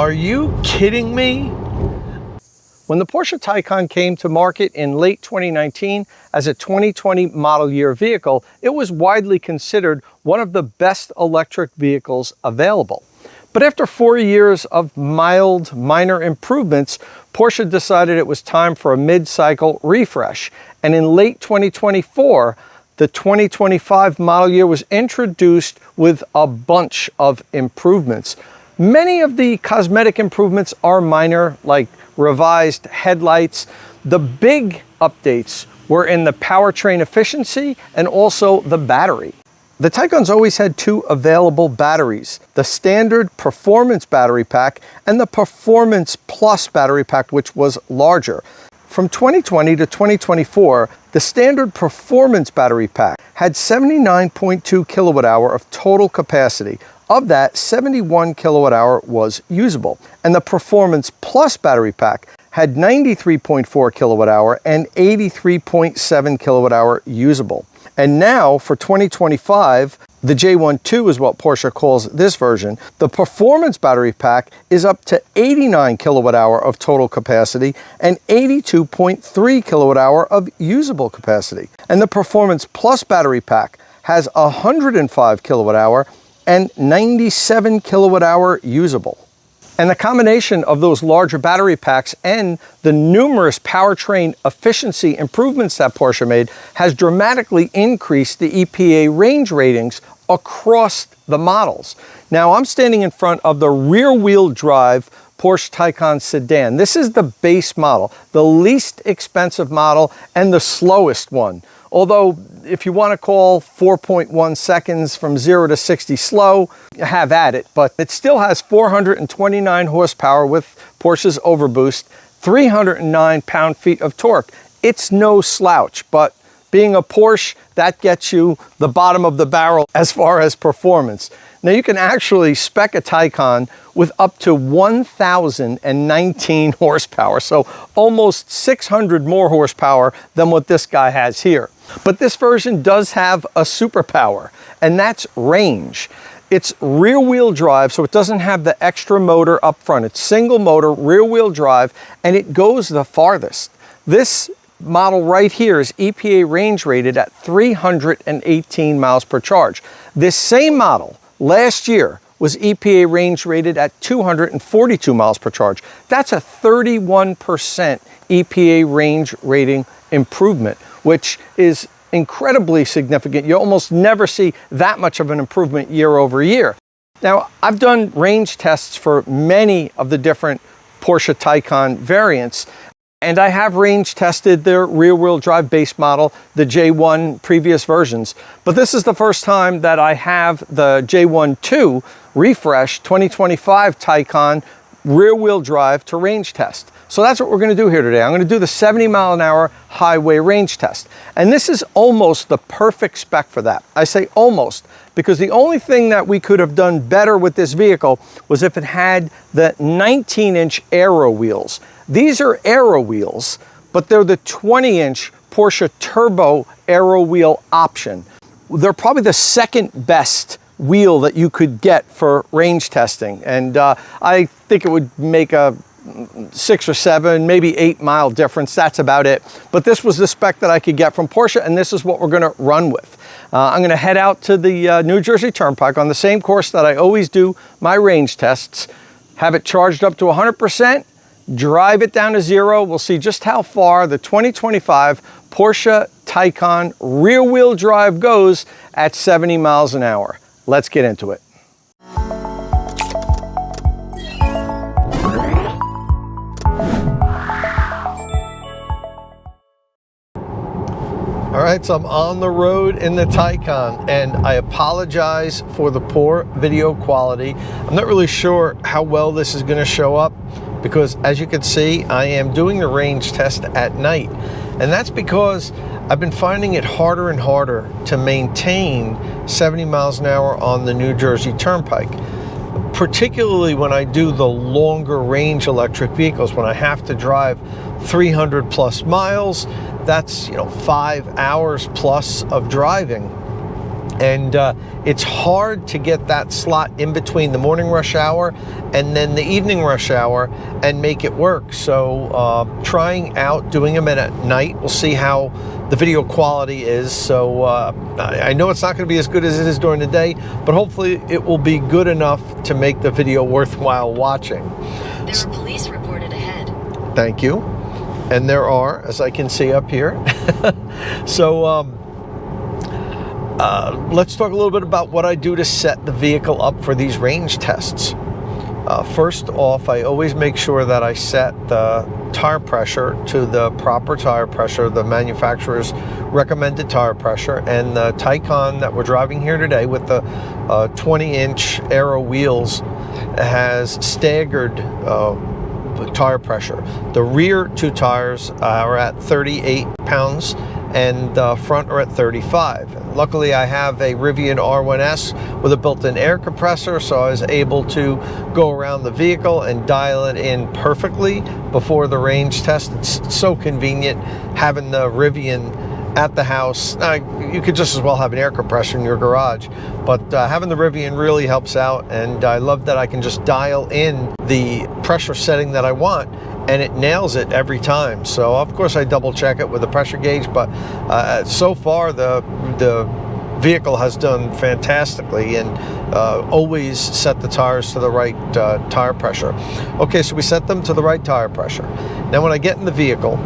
Are you kidding me? When the Porsche Taycan came to market in late 2019 as a 2020 model year vehicle, it was widely considered one of the best electric vehicles available. But after 4 years of mild, minor improvements, Porsche decided it was time for a mid-cycle refresh. And in late 2024, the 2025 model year was introduced with a bunch of improvements. Many of the cosmetic improvements are minor, like revised headlights. The big updates were in the powertrain efficiency and also the battery. The Taycan's always had two available batteries, the standard performance battery pack and the performance plus battery pack, which was larger. From 2020 to 2024, the standard performance battery pack had 79.2 kilowatt hour of total capacity. Of that, 71 kilowatt hour was usable. And the Performance Plus battery pack had 93.4 kilowatt hour and 83.7 kilowatt hour usable. And now for 2025, the J12 is what Porsche calls this version. The Performance battery pack is up to 89 kilowatt hour of total capacity and 82.3 kilowatt hour of usable capacity. And the Performance Plus battery pack has 105 kilowatt hour and 97 kilowatt hour usable. And the combination of those larger battery packs and the numerous powertrain efficiency improvements that Porsche made has dramatically increased the EPA range ratings across the models. Now I'm standing in front of the rear-wheel drive Porsche Taycan sedan. This is the base model, the least expensive model and the slowest one. Although, if you want to call 4.1 seconds from 0 to 60 slow, have at it. But it still has 429 horsepower with Porsche's overboost, 309 pound-feet of torque. It's no slouch, but being a Porsche, that gets you the bottom of the barrel as far as performance. Now you can actually spec a Taycan with up to 1,019 horsepower, so almost 600 more horsepower than what this guy has here. But this version does have a superpower, and that's range. It's rear-wheel drive, so it doesn't have the extra motor up front. It's single motor, rear-wheel drive, and it goes the farthest. This model right here is EPA range rated at 318 miles per charge. This same model last year was EPA range rated at 242 miles per charge. That's a 31% EPA range rating improvement, which is incredibly significant. You almost never see that much of an improvement year over year. Now, I've done range tests for many of the different Porsche Taycan variants, and I have range tested their rear-wheel drive base model, the J1 previous versions. But this is the first time that I have the J12 refresh 2025 Taycan rear-wheel drive to range test. So that's what we're going to do here today. I'm going to do the 70 mile an hour highway range test. And this is almost the perfect spec for that. I say almost because the only thing that we could have done better with this vehicle was if it had the 19-inch aero wheels. These are aero wheels, but they're the 20-inch Porsche Turbo aero wheel option. They're probably the second best wheel that you could get for range testing. And I think it would make a 6 or 7, maybe 8 mile difference. That's about it. But this was the spec that I could get from Porsche, and this is what we're going to run with. I'm going to head out to the New Jersey Turnpike on the same course that I always do my range tests, have it charged up to 100%, drive it down to 0. We'll see just how far the 2025 Porsche Taycan rear-wheel drive goes at 70 miles an hour. Let's get into it. All right, so I'm on the road in the Taycan, and I apologize for the poor video quality. I'm not really sure how well this is going to show up because, as you can see, I am doing the range test at night. And that's because I've been finding it harder and harder to maintain 70 miles an hour on the New Jersey Turnpike, particularly when I do the longer range electric vehicles, when I have to drive 300 plus miles. That's 5 hours plus of driving. And it's hard to get that slot in between the morning rush hour and then the evening rush hour and make it work. So trying out doing them at night, we'll see how the video quality is. So I know it's not going to be as good as it is during the day, but hopefully it will be good enough to make the video worthwhile watching. There are police reported ahead. Thank you. And there are, as I can see up here. So let's talk a little bit about what I do to set the vehicle up for these range tests. First off, I always make sure that I set the tire pressure to the proper tire pressure, the manufacturer's recommended tire pressure, and the Taycan that we're driving here today with the 20-inch aero wheels has staggered tire pressure. The rear two tires are at 38 pounds and the front are at 35. Luckily, I have a Rivian R1S with a built-in air compressor, so I was able to go around the vehicle and dial it in perfectly before the range test. It's so convenient having the Rivian at the house. You could just as well have an air compressor in your garage, but having the Rivian really helps out, and I love that I can just dial in the pressure setting that I want and it nails it every time. So of course I double check it with a pressure gauge, but so far the vehicle has done fantastically, and always set the tires to the right tire pressure. Okay, so we set them to the right tire pressure. Now when I get in the vehicle,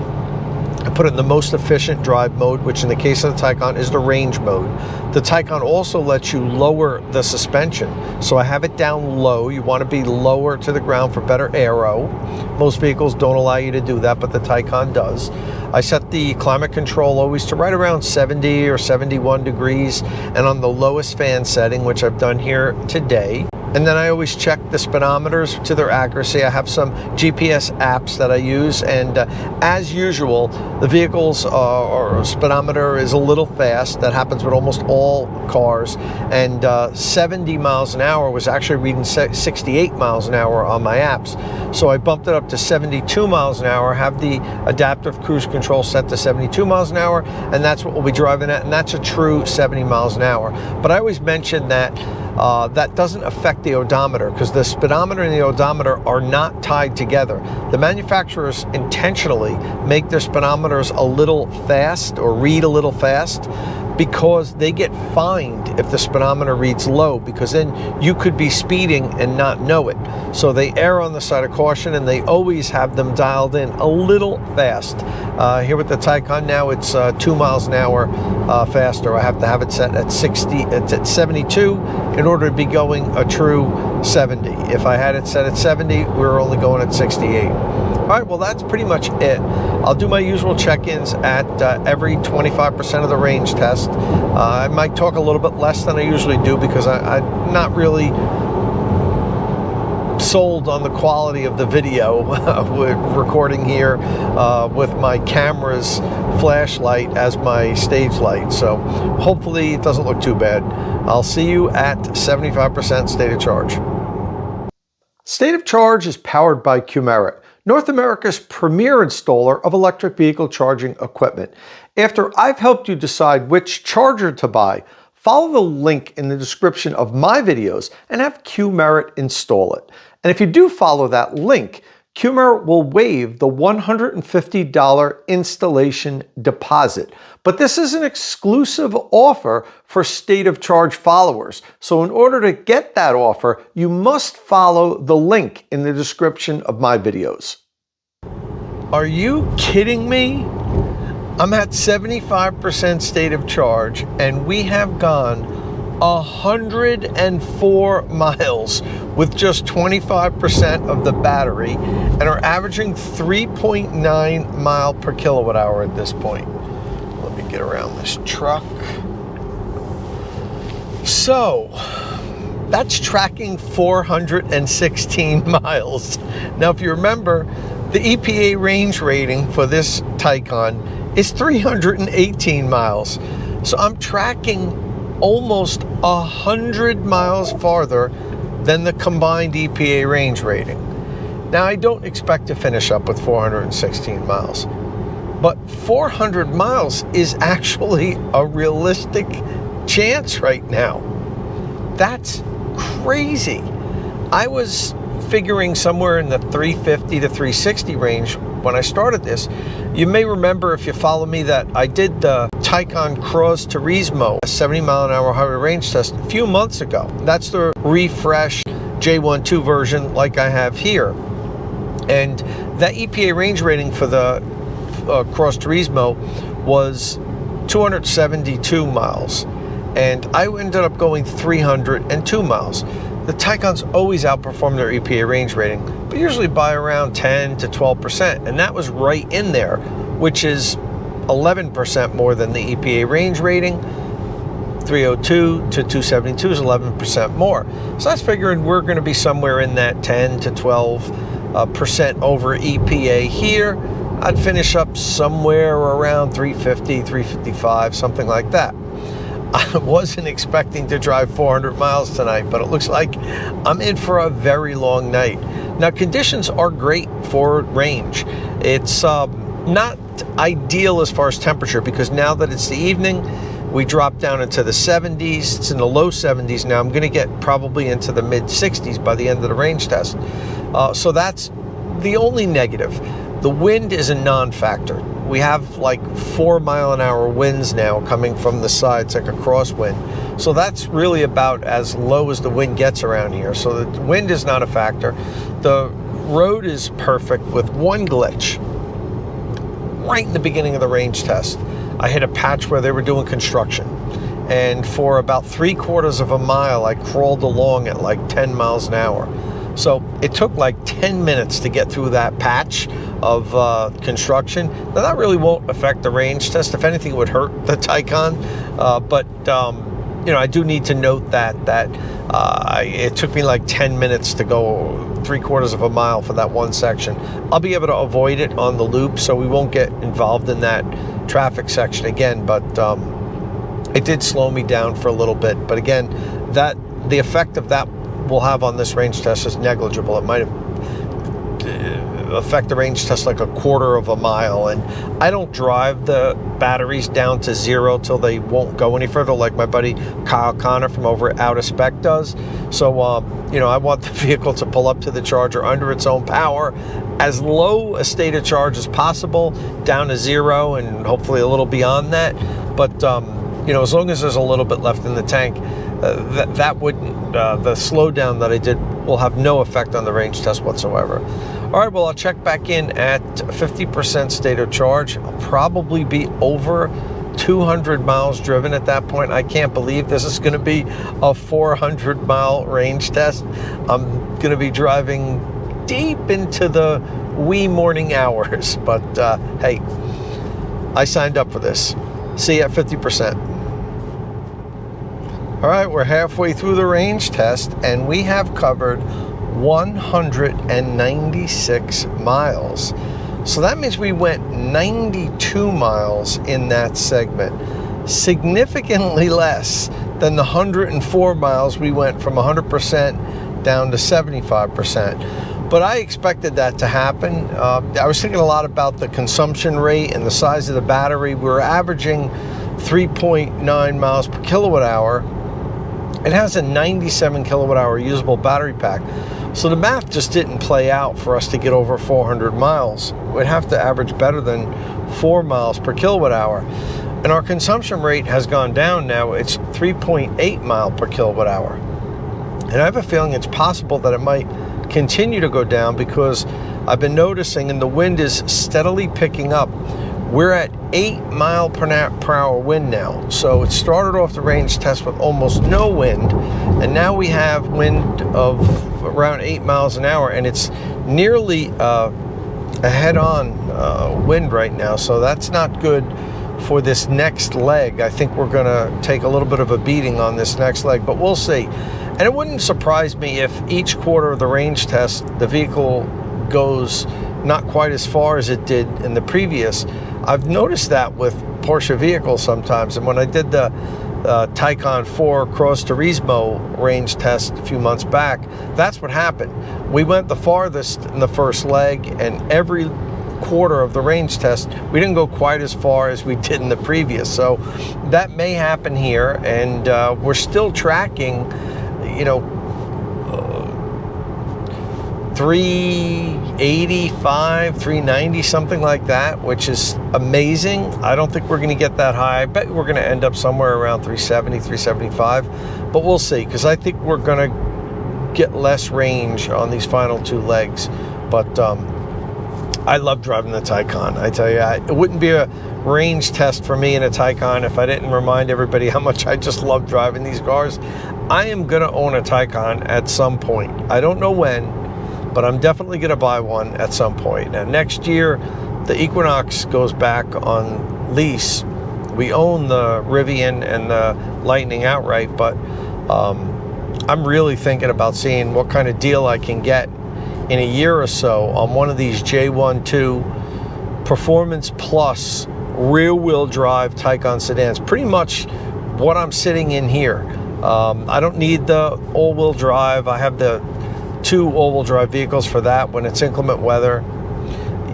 I put it in the most efficient drive mode, which in the case of the Taycan is the range mode. The Taycan also lets you lower the suspension. So I have it down low. You want to be lower to the ground for better aero. Most vehicles don't allow you to do that, but the Taycan does. I set the climate control always to right around 70 or 71 degrees, and on the lowest fan setting, which I've done here today. And then I always check the speedometers to their accuracy. I have some GPS apps that I use, and as usual, the vehicle's or speedometer is a little fast. That happens with almost all cars, and 70 miles an hour was actually reading 68 miles an hour on my apps. So I bumped it up to 72 miles an hour, have the adaptive cruise control set to 72 miles an hour, and that's what we'll be driving at, and that's a true 70 miles an hour. But I always mention that that doesn't affect the odometer, because the speedometer and the odometer are not tied together. The manufacturers intentionally make their speedometers a little fast or read a little fast because they get fined if the speedometer reads low, because then you could be speeding and not know it. So they err on the side of caution, and they always have them dialed in a little fast. Here with the Taycan now, it's 2 miles an hour faster. I have to have it set at 60. It's at 72 in order to be going a true 70. If I had it set at 70, we were only going at 68. All right, well, that's pretty much it. I'll do my usual check-ins at every 25% of the range test. I might talk a little bit less than I usually do, because I'm not really sold on the quality of the video. We're recording here with my camera's flashlight as my stage light, so hopefully it doesn't look too bad. I'll see you at 75% state of charge. State of Charge is powered by Qmerit, North America's premier installer of electric vehicle charging equipment. After I've helped you decide which charger to buy, follow the link in the description of my videos and have Qmerit install it. And if you do follow that link, Qmerit will waive the $150 installation deposit. But this is an exclusive offer for State of Charge followers. So in order to get that offer, you must follow the link in the description of my videos. Are you kidding me? I'm at 75% State of Charge, and we have gone 104 miles with just 25% of the battery, and are averaging 3.9 mile per kilowatt hour at this point. Let me get around this truck. So that's tracking 416 miles. Now, if you remember, the EPA range rating for this Taycan is 318 miles. So I'm tracking almost 100 miles farther than the combined EPA range rating. Now, I don't expect to finish up with 416 miles, but 400 miles is actually a realistic chance right now. That's crazy. I was figuring somewhere in the 350 to 360 range when I started this. You may remember, if you follow me, that I did the Taycan Cross Turismo, a 70 mile an hour highway range test a few months ago. That's the refresh J12 version like I have here. And that EPA range rating for the Cross Turismo was 272 miles. And I ended up going 302 miles. The Taycans always outperform their EPA range rating, but usually by around 10 to 12%. And that was right in there, which is 11% more than the EPA range rating. 302 to 272 is 11% more. So that's figuring we're going to be somewhere in that 10 to 12% over EPA here. I'd finish up somewhere around 350, 355, something like that. I wasn't expecting to drive 400 miles tonight, but it looks like I'm in for a very long night. Now, conditions are great for range. It's not ideal as far as temperature, because now that it's the evening, we drop down into the 70s. It's in the low 70s now. I'm going to get probably into the mid 60s by the end of the range test. So that's the only negative. The wind is a non-factor. We have like 4 mile an hour winds now coming from the sides, like a crosswind. So that's really about as low as the wind gets around here. So the wind is not a factor. The road is perfect with one glitch. Right in the beginning of the range test, I hit a patch where they were doing construction. And for about 3/4 of a mile, I crawled along at like 10 miles an hour. So it took like 10 minutes to get through that patch of construction. Now, that really won't affect the range test. If anything, it would hurt the Taycan. But I do need to note that it took me like 10 minutes to go 3/4 of a mile for that one section. I'll be able to avoid it on the loop, so we won't get involved in that traffic section again. But it did slow me down for a little bit. But again, the effect of that will have on this range test is negligible. It might affect the range test like 1/4 of a mile. And I don't drive the batteries down to zero till they won't go any further, like my buddy Kyle Connor from over at Out of Spec does. So I want the vehicle to pull up to the charger under its own power, as low a state of charge as possible, down to zero, and hopefully a little beyond that. But as long as there's a little bit left in the tank, that wouldn't, the slowdown that I did will have no effect on the range test whatsoever. All right, well, I'll check back in at 50% state of charge. I'll probably be over 200 miles driven at that point. I can't believe this is going to be a 400-mile range test. I'm going to be driving deep into the wee morning hours. But hey, I signed up for this. See you at 50%. All right, we're halfway through the range test, and we have covered 196 miles. So that means we went 92 miles in that segment, significantly less than the 104 miles we went from 100% down to 75%. But I expected that to happen. I was thinking a lot about the consumption rate and the size of the battery. We were averaging 3.9 miles per kilowatt hour. It has a 97 kilowatt hour usable battery pack. So the math just didn't play out for us to get over 400 miles. We'd have to average better than 4 miles per kilowatt hour. And our consumption rate has gone down now. It's 3.8 mile per kilowatt hour. And I have a feeling it's possible that it might continue to go down, because I've been noticing, and the wind is steadily picking up. We're at 8 mile per hour wind now. So it started off the range test with almost no wind, and now we have wind of around 8 miles an hour, and it's nearly a head-on wind right now. So that's not good for this next leg. I think we're going to take a little bit of a beating on this next leg, but we'll see. And it wouldn't surprise me if each quarter of the range test, the vehicle goes not quite as far as it did in the previous. I've noticed that with Porsche vehicles sometimes. And when I did the Taycan 4 Cross Turismo range test a few months back, that's what happened. We went the farthest in the first leg, and every quarter of the range test, we didn't go quite as far as we did in the previous. So that may happen here, and we're still tracking, 385, 390, something like that, which is amazing. I don't think we're going to get that high. I bet we're going to end up somewhere around 370, 375, but we'll see, because I think we're going to get less range on these final two legs. But I love driving the Taycan. I tell you, it wouldn't be a range test for me in a Taycan if I didn't remind everybody how much I just love driving these cars. I am going to own a Taycan at some point. I don't know when, but I'm definitely going to buy one at some point. Now, next year, the Equinox goes back on lease. We own the Rivian and the Lightning outright, but I'm really thinking about seeing what kind of deal I can get in a year or so on one of these J12 Performance Plus rear-wheel drive Taycan sedans. Pretty much what I'm sitting in here. I don't need the all-wheel drive. I have the two all-wheel drive vehicles for that when it's inclement weather.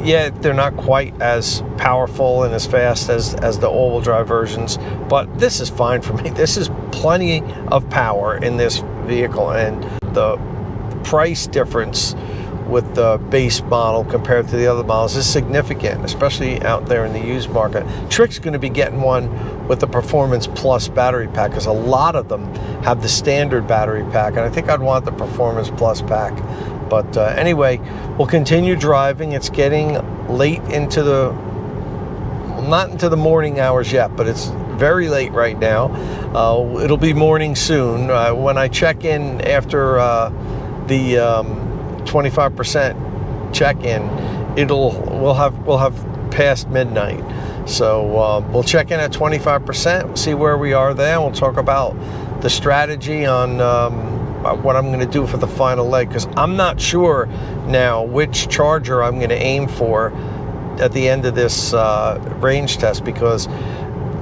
Yeah, they're not quite as powerful and as fast as the all-wheel drive versions, but this is fine for me. This is plenty of power in this vehicle, and the price difference with the base model compared to the other models is significant, especially out there in the used market. Trick's going to be getting one with the Performance Plus battery pack, because a lot of them have the standard battery pack, and I think I'd want the Performance Plus pack. But anyway, we'll continue driving. It's getting late into the, not into the morning hours yet, but it's very late right now. It'll be morning soon. When I check in after the 25% check-in, we'll have past midnight. So we'll check in at 25%, see where we are there. We'll talk about the strategy on what I'm going to do for the final leg, because I'm not sure now which charger I'm going to aim for at the end of this range test, because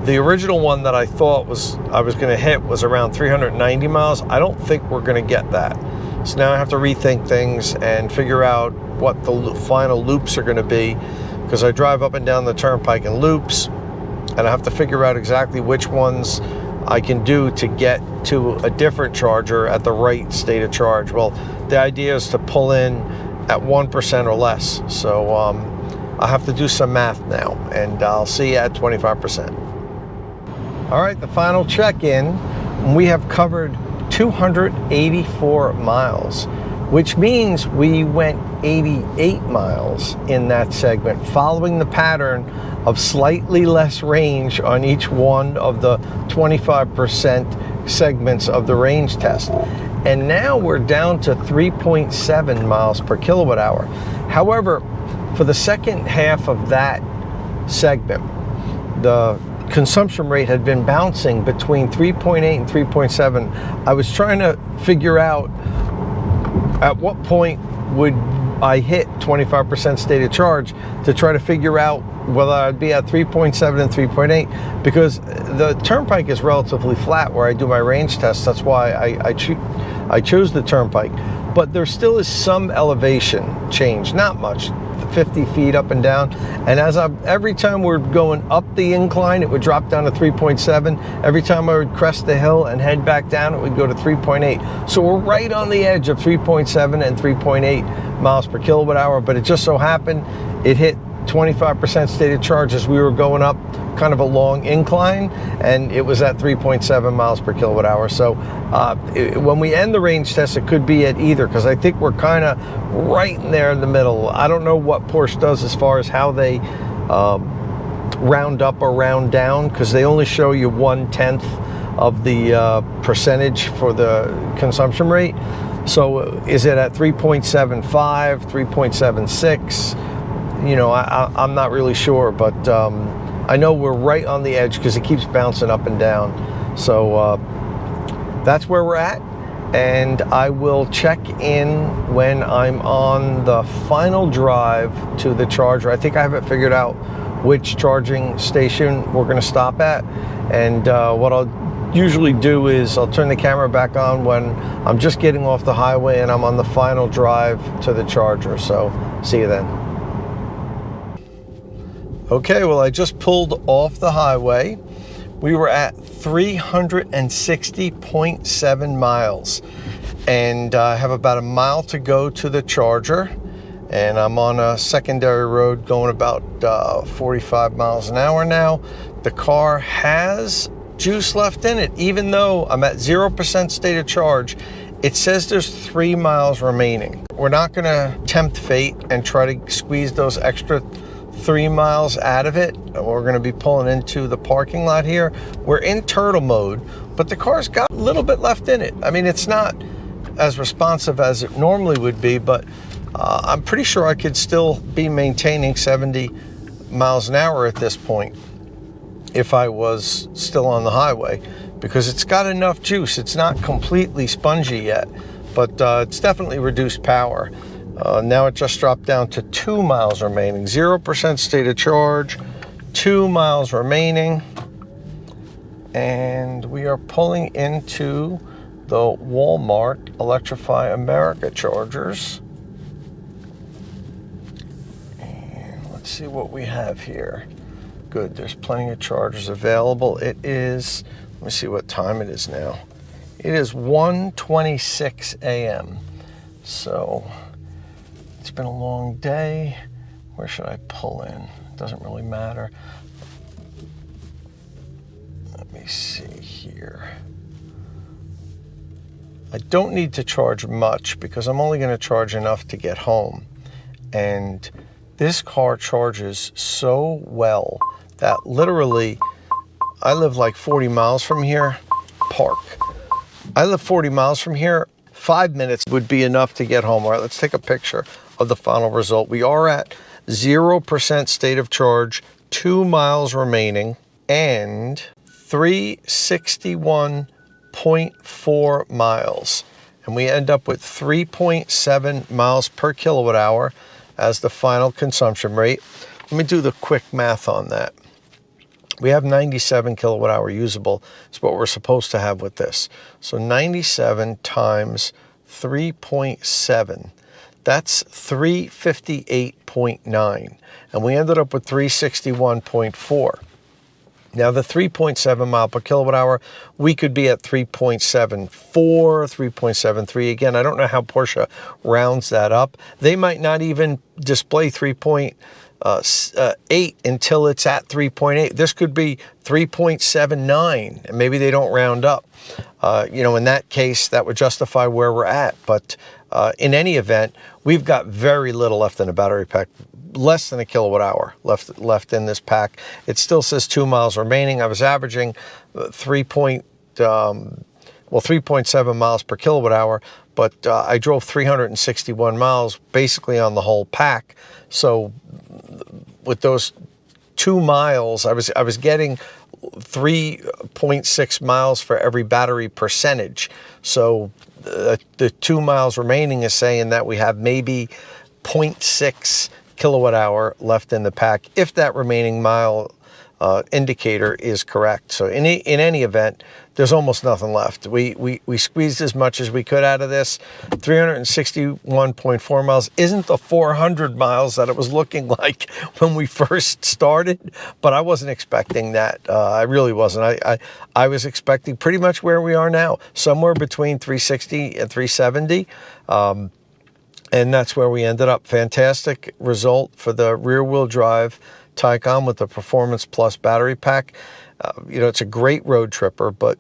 the original one that I thought I was going to hit was around 390 miles. I don't think we're going to get that. So now I have to rethink things and figure out what the final loops are going to be, because I drive up and down the turnpike in loops, and I have to figure out exactly which ones I can do to get to a different charger at the right state of charge. Well, the idea is to pull in at 1% or less. So I'll have to do some math now, and I'll see you at 25%. All right, the final check-in. We have covered 284 miles, which means we went 88 miles in that segment, following the pattern of slightly less range on each one of the 25% segments of the range test. And now we're down to 3.7 miles per kilowatt hour. However, for the second half of that segment, the consumption rate had been bouncing between 3.8 and 3.7. I was trying to figure out at what point would I hit 25% state of charge, to try to figure out whether I'd be at 3.7 and 3.8, because the turnpike is relatively flat where I do my range tests. That's why I chose the turnpike. But there still is some elevation change, not much, 50 feet up and down. And every time we're going up the incline, it would drop down to 3.7. Every time I would crest the hill and head back down, it would go to 3.8. So we're right on the edge of 3.7 and 3.8 miles per kilowatt hour. But it just so happened it hit 25% state of charge as we were going up kind of a long incline, and it was at 3.7 miles per kilowatt hour. So when we end the range test, it could be at either, because I think we're kind of right in there in the middle. I don't know what Porsche does as far as how they round up or round down, because they only show you 1/10 of the percentage for the consumption rate. So is it at 3.75, 3.76? You know, I'm not really sure, but I know we're right on the edge because it keeps bouncing up and down. So that's where we're at, and I will check in when I'm on the final drive to the charger. I think I have it figured out which charging station we're going to stop at, and what I'll usually do is I'll turn the camera back on when I'm just getting off the highway and I'm on the final drive to the charger. So see you then. Okay, well, I just pulled off the highway. We were at 360.7 miles, and I have about a mile to go to the charger, and I'm on a secondary road going about 45 miles an hour now. The car has juice left in it, even though I'm at 0% state of charge. It says there's 3 miles remaining. We're not gonna tempt fate and try to squeeze those extra 3 miles out of it. We're gonna be pulling into the parking lot here. We're in turtle mode, but the car's got a little bit left in it. I mean, it's not as responsive as it normally would be, but I'm pretty sure I could still be maintaining 70 miles an hour at this point if I was still on the highway, because it's got enough juice. It's not completely spongy yet, but it's definitely reduced power. Now it just dropped down to 2 miles remaining, 0% state of charge, 2 miles remaining. And we are pulling into the Walmart Electrify America chargers. And let's see what we have here. Good, there's plenty of chargers available. It is, let me see what time it is now. It is 1:26 a.m. So it's been a long day. Where should I pull in? Doesn't really matter. Let me see here. I don't need to charge much because I'm only going to charge enough to get home. And this car charges so well that literally, I live like 40 miles from here, park. I live 40 miles from here, 5 minutes would be enough to get home. All right, let's take a picture of the final result. We are at 0% state of charge, 2 miles remaining, and 361.4 miles. And we end up with 3.7 miles per kilowatt hour as the final consumption rate. Let me do the quick math on that. We have 97 kilowatt hour usable. It's what we're supposed to have with this. So 97 times 3.7. That's 358.9. And we ended up with 361.4. Now the 3.7 mile per kilowatt hour, we could be at 3.74, 3.73. Again, I don't know how Porsche rounds that up. They might not even display 3.8 until it's at 3.8. This could be 3.79, and maybe they don't round up. In that case, that would justify where we're at. But in any event, we've got very little left in the battery pack, less than a kilowatt hour left in this pack. It still says 2 miles remaining. I was averaging 3.7 miles per kilowatt hour, but I drove 361 miles basically on the whole pack. So with those 2 miles, I was getting 3.6 miles for every battery percentage. So the 2 miles remaining is saying that we have maybe 0.6 kilowatt hour left in the pack, if that remaining mile indicator is correct. So in any event, there's almost nothing left. We squeezed as much as we could out of this. 361.4 miles isn't the 400 miles that it was looking like when we first started, but I wasn't expecting that. I really wasn't. I was expecting pretty much where we are now, somewhere between 360 and 370. And that's where we ended up. Fantastic result for the rear-wheel drive Taycan with the Performance Plus battery pack. It's a great road tripper, but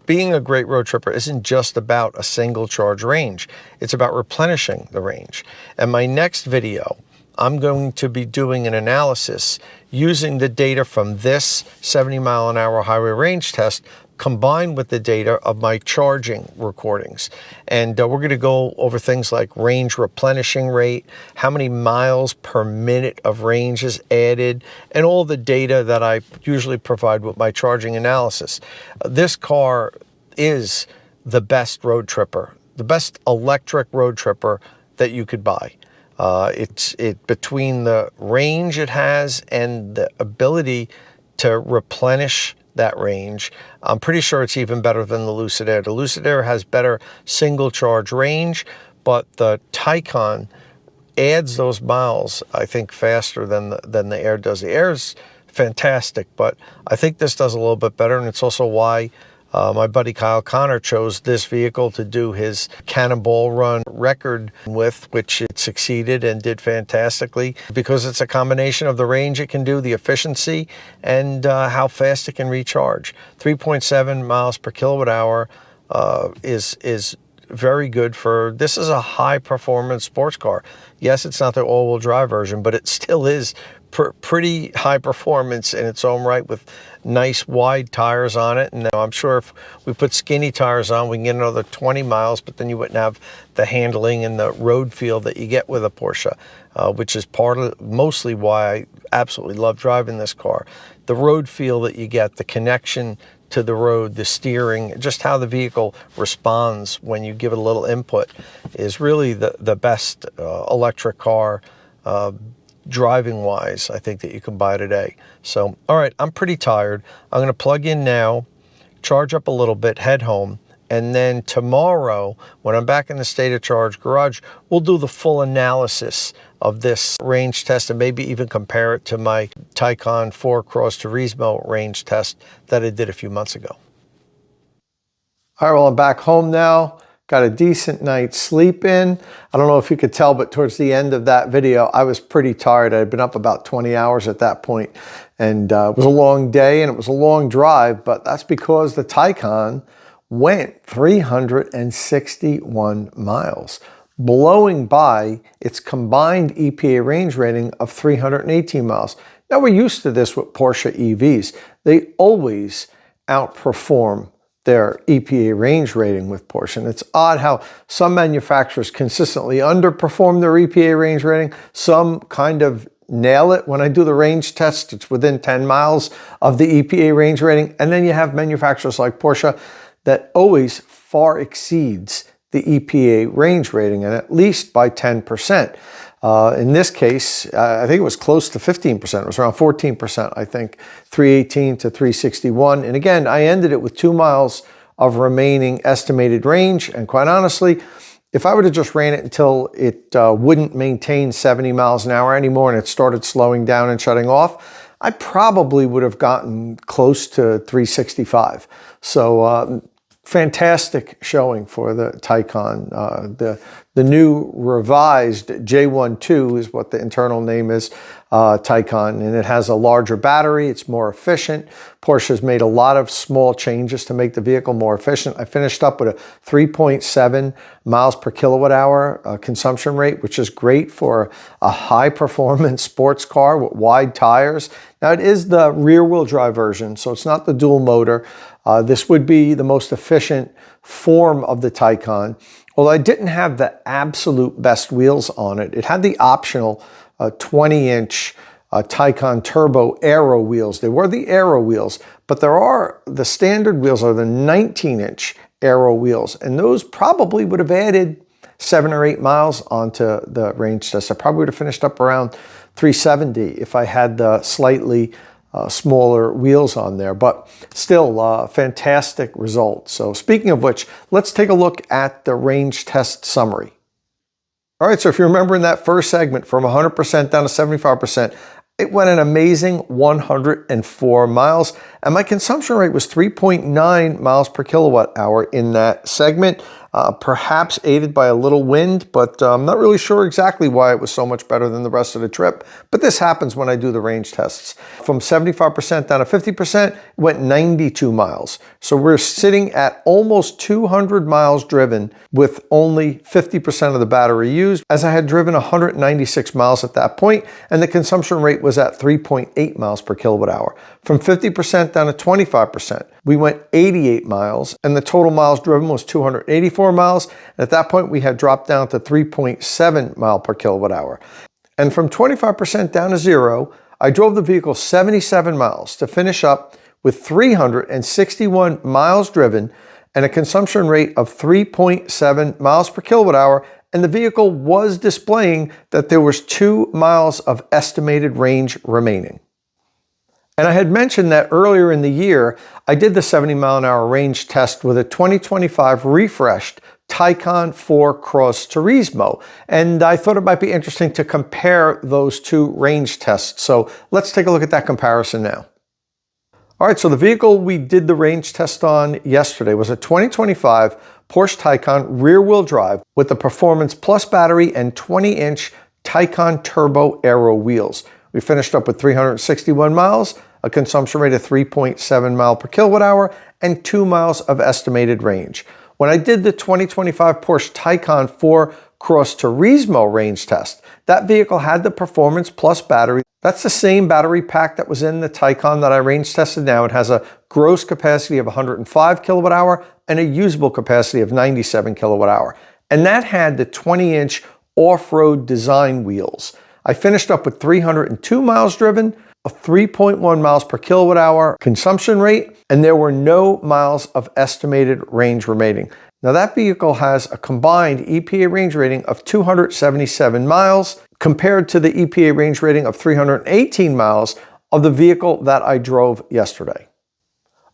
being a great road tripper isn't just about a single charge range. It's about replenishing the range. And my next video, I'm going to be doing an analysis using the data from this 70 mile an hour highway range test combined with the data of my charging recordings. And we're going to go over things like range replenishing rate, how many miles per minute of range is added, and all the data that I usually provide with my charging analysis. This car is the best road tripper, the best electric road tripper that you could buy. Between the range it has and the ability to replenish that range, I'm pretty sure it's even better than the Lucid Air. The Lucid Air has better single charge range, but the Taycan adds those miles, I think, faster than the Air does. The Air's fantastic, but I think this does a little bit better, and it's also why my buddy Kyle Connor chose this vehicle to do his Cannonball Run record with, which it succeeded and did fantastically, because it's a combination of the range it can do, the efficiency, and how fast it can recharge. 3.7 miles per kilowatt hour is very good for, this is a high performance sports car. Yes, it's not the all-wheel drive version, but it still is pretty high performance in its own right, with nice wide tires on it. And I'm sure if we put skinny tires on, we can get another 20 miles, but then you wouldn't have the handling and the road feel that you get with a Porsche, which is mostly why I absolutely love driving this car. The road feel that you get, the connection to the road, the steering, just how the vehicle responds when you give it a little input is really the best electric car driving wise, I think, that you can buy today. So, all right, I'm pretty tired. I'm going to plug in now, charge up a little bit, head home, and then tomorrow, when I'm back in the State of Charge garage, we'll do the full analysis of this range test and maybe even compare it to my Taycan 4 Cross Turismo range test that I did a few months ago. All right, well, I'm back home now. Got a decent night's sleep in. I don't know if you could tell, but towards the end of that video, I was pretty tired. I had been up about 20 hours at that point, and it was a long day and it was a long drive, but that's because the Taycan went 361 miles, blowing by its combined EPA range rating of 318 miles. Now, we're used to this with Porsche EVs. They always outperform their EPA range rating with Porsche. And it's odd how some manufacturers consistently underperform their EPA range rating. Some kind of nail it. When I do the range test, it's within 10 miles of the EPA range rating. And then you have manufacturers like Porsche that always far exceeds the EPA range rating, and at least by 10%. In this case, I think it was close to 15%. It was around 14%, I think, 318 to 361. And again, I ended it with 2 miles of remaining estimated range. And quite honestly, if I would have just ran it until it wouldn't maintain 70 miles an hour anymore and it started slowing down and shutting off, I probably would have gotten close to 365. So fantastic showing for the Taycan. The new revised J12 is what the internal name is, Taycan, and it has a larger battery. It's more efficient. Porsche has made a lot of small changes to make the vehicle more efficient. I finished up with a 3.7 miles per kilowatt hour consumption rate, which is great for a high performance sports car with wide tires. Now, it is the rear wheel drive version, so it's not the dual motor. This would be the most efficient form of the Taycan. Although I didn't have the absolute best wheels on it, it had the optional 20-inch Taycan Turbo Aero wheels. They were the Aero wheels, but the standard wheels are the 19-inch Aero wheels, and those probably would have added 7 or 8 miles onto the range test. I probably would have finished up around 370 if I had the slightly smaller wheels on there, but still fantastic result. So speaking of which, let's take a look at the range test summary. All right, so if you remember in that first segment, from 100% down to 75%, it went an amazing 104 miles, and my consumption rate was 3.9 miles per kilowatt hour in that segment, perhaps aided by a little wind, but I'm not really sure exactly why it was so much better than the rest of the trip. But this happens when I do the range tests. From 75% down to 50%, it went 92 miles. So we're sitting at almost 200 miles driven with only 50% of the battery used, as I had driven 196 miles at that point, and the consumption rate was at 3.8 miles per kilowatt hour. From 50% down to 25%, we went 88 miles, and the total miles driven was 284 miles. And at that point, we had dropped down to 3.7 mile per kilowatt hour. And from 25% down to zero, I drove the vehicle 77 miles to finish up with 361 miles driven and a consumption rate of 3.7 miles per kilowatt hour. And the vehicle was displaying that there was 2 miles of estimated range remaining. And I had mentioned that earlier in the year, I did the 70 mile an hour range test with a 2025 refreshed Taycan 4 Cross Turismo. And I thought it might be interesting to compare those two range tests. So let's take a look at that comparison now. All right, so the vehicle we did the range test on yesterday was a 2025 Porsche Taycan rear-wheel drive with the Performance Plus battery and 20-inch Taycan Turbo Aero wheels. We finished up with 361 miles, a consumption rate of 3.7 mile per kilowatt hour, and 2 miles of estimated range. When I did the 2025 Porsche Taycan 4 Cross Turismo range test, that vehicle had the Performance Plus battery. That's the same battery pack that was in the Taycan that I range tested now. It has a gross capacity of 105 kilowatt hour and a usable capacity of 97 kilowatt hour. And that had the 20-inch off-road design wheels. I finished up with 302 miles driven, a 3.1 miles per kilowatt hour consumption rate, and there were no miles of estimated range remaining. Now that vehicle has a combined EPA range rating of 277 miles compared to the EPA range rating of 318 miles of the vehicle that I drove yesterday.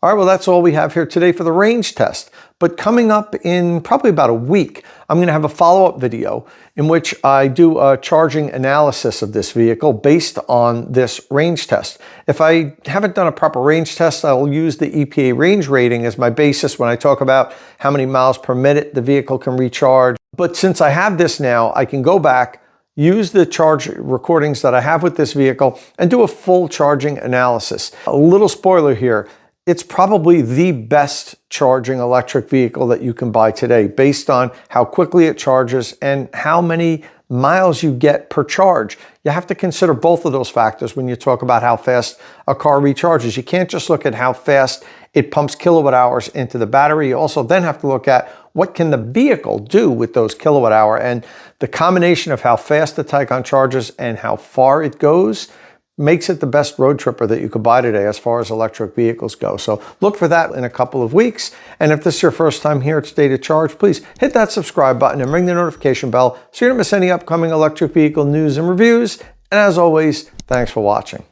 All right, well, that's all we have here today for the range test. But coming up in probably about a week, I'm going to have a follow-up video in which I do a charging analysis of this vehicle based on this range test. If I haven't done a proper range test, I'll use the EPA range rating as my basis when I talk about how many miles per minute the vehicle can recharge. But since I have this now, I can go back, use the charge recordings that I have with this vehicle, and do a full charging analysis. A little spoiler here. It's probably the best charging electric vehicle that you can buy today based on how quickly it charges and how many miles you get per charge. You have to consider both of those factors when you talk about how fast a car recharges. You can't just look at how fast it pumps kilowatt hours into the battery. You also then have to look at what can the vehicle do with those kilowatt hour, and the combination of how fast the Taycan charges and how far it goes makes it the best road tripper that you could buy today as far as electric vehicles go. So look for that in a couple of weeks. And if this is your first time here at State of Charge, please hit that subscribe button and ring the notification bell so you don't miss any upcoming electric vehicle news and reviews. And as always, thanks for watching.